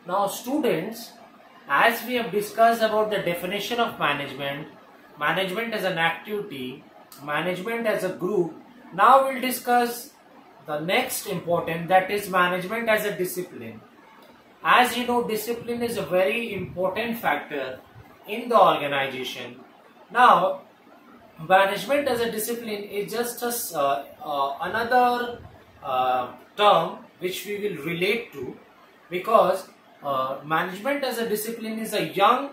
Now students, as we have discussed about the definition of management, management as an activity, management as a group, now we'll discuss the next important, that is management as a discipline. As you know, discipline is a very important factor in the organization. Now, management as a discipline is just another term which we will relate to, because management as a discipline is a young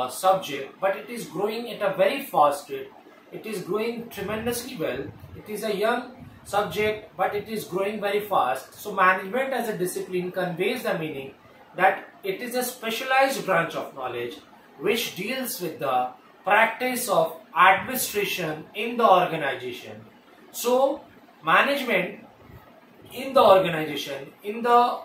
subject, but it is growing at a very fast rate. It is growing tremendously well. It is a young subject, but it is growing very fast. So management as a discipline conveys the meaning that it is a specialized branch of knowledge which deals with the practice of administration in the organization. So management in the organization, in the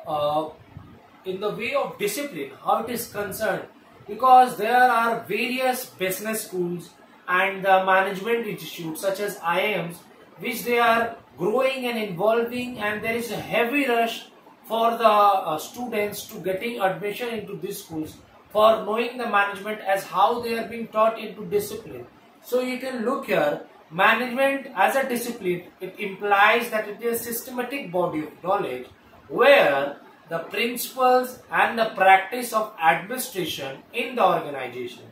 way of discipline, how it is concerned, because there are various business schools and the management institutes such as IIMs, which they are growing and evolving, and there is a heavy rush for the students to getting admission into these schools for knowing the management as how they are being taught into discipline. So you can look here, management as a discipline, it implies that it is a systematic body of knowledge where the principles and the practice of administration in the organization.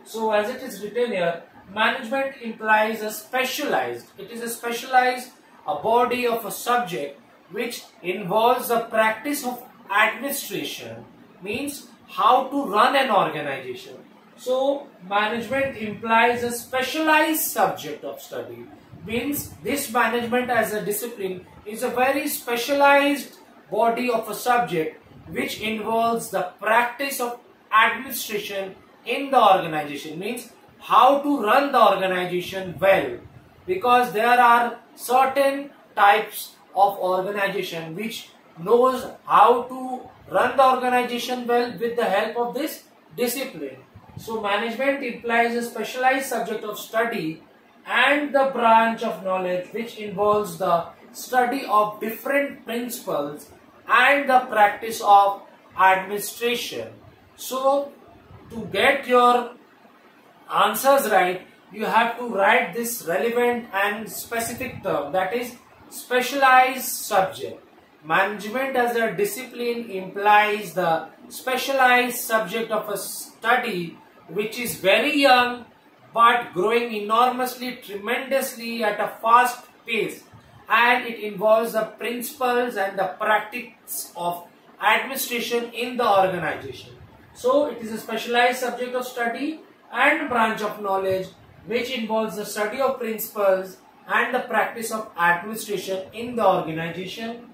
So as it is written here, management implies a specialized, it is a specialized a body of a subject which involves the practice of administration, means how to run an organization. So management implies a specialized subject of study, means this management as a discipline is a very specialized body of a subject which involves the practice of administration in the organization, means how to run the organization well, because there are certain types of organization which knows how to run the organization well with the help of this discipline. So management implies a specialized subject of study and the branch of knowledge which involves the study of different principles and the practice of administration. So to get your answers right, you have to write this relevant and specific term, that is specialized subject. Management as a discipline implies the specialized subject of a study which is very young but growing enormously, tremendously at a fast pace, and it involves the principles and the practice of administration in the organization. So it is a specialized subject of study and branch of knowledge which involves the study of principles and the practice of administration in the organization.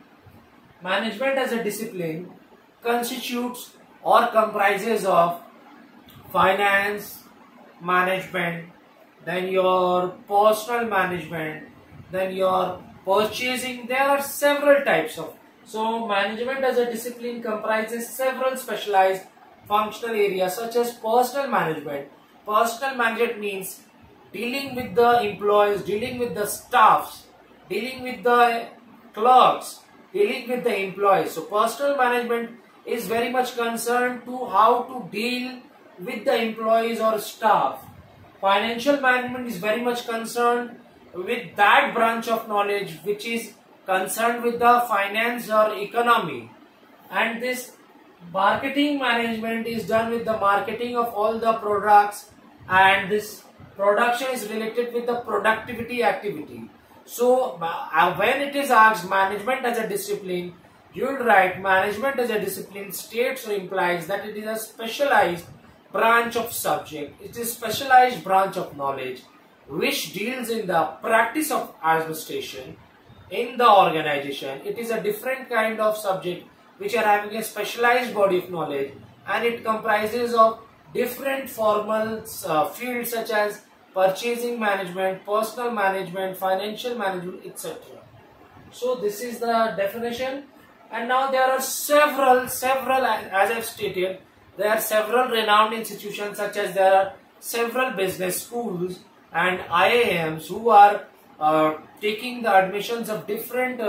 Management as a discipline constitutes or comprises of finance management, then your personal management, then your purchasing. There are several types of. So management as a discipline comprises several specialized functional areas such as personal management. Personal management means dealing with the employees, dealing with the staffs, dealing with the clerks, dealing with the employees. So personal management is very much concerned to how to deal with the employees or staff. Financial management is very much concerned with that branch of knowledge which is concerned with the finance or economy. And this marketing management is done with the marketing of all the products, and this production is related with the productivity activity. So when it is asked management as a discipline, you will write management as a discipline states or implies that it is a specialized branch of subject. It is specialized branch of knowledge which deals in the practice of administration in the organization. It is a different kind of subject which are having a specialized body of knowledge, and it comprises of different formal fields such as purchasing management, personal management, financial management, etc. So this is the definition. And now there are several, as I have stated, there are several renowned institutions such as there are several business schools and IIMs who are taking the admissions of different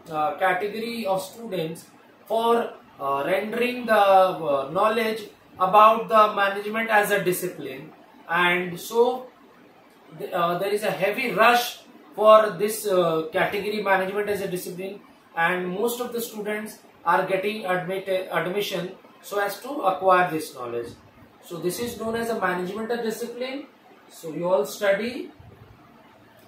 category of students for rendering the knowledge about the management as a discipline, and so there is a heavy rush for this category, management as a discipline, and most of the students are getting admission so as to acquire this knowledge. So this is known as a management as discipline. So you all study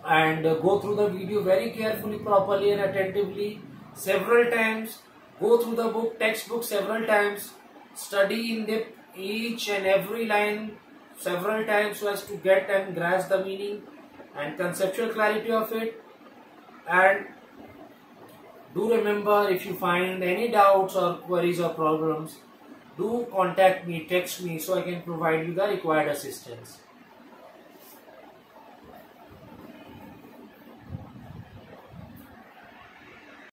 and go through the video very carefully, properly and attentively several times. Go through the textbook several times, study in depth each and every line several times so as to get and grasp the meaning and conceptual clarity of it. And do remember, if you find any doubts or queries or problems, do contact me, text me, so I can provide you the required assistance.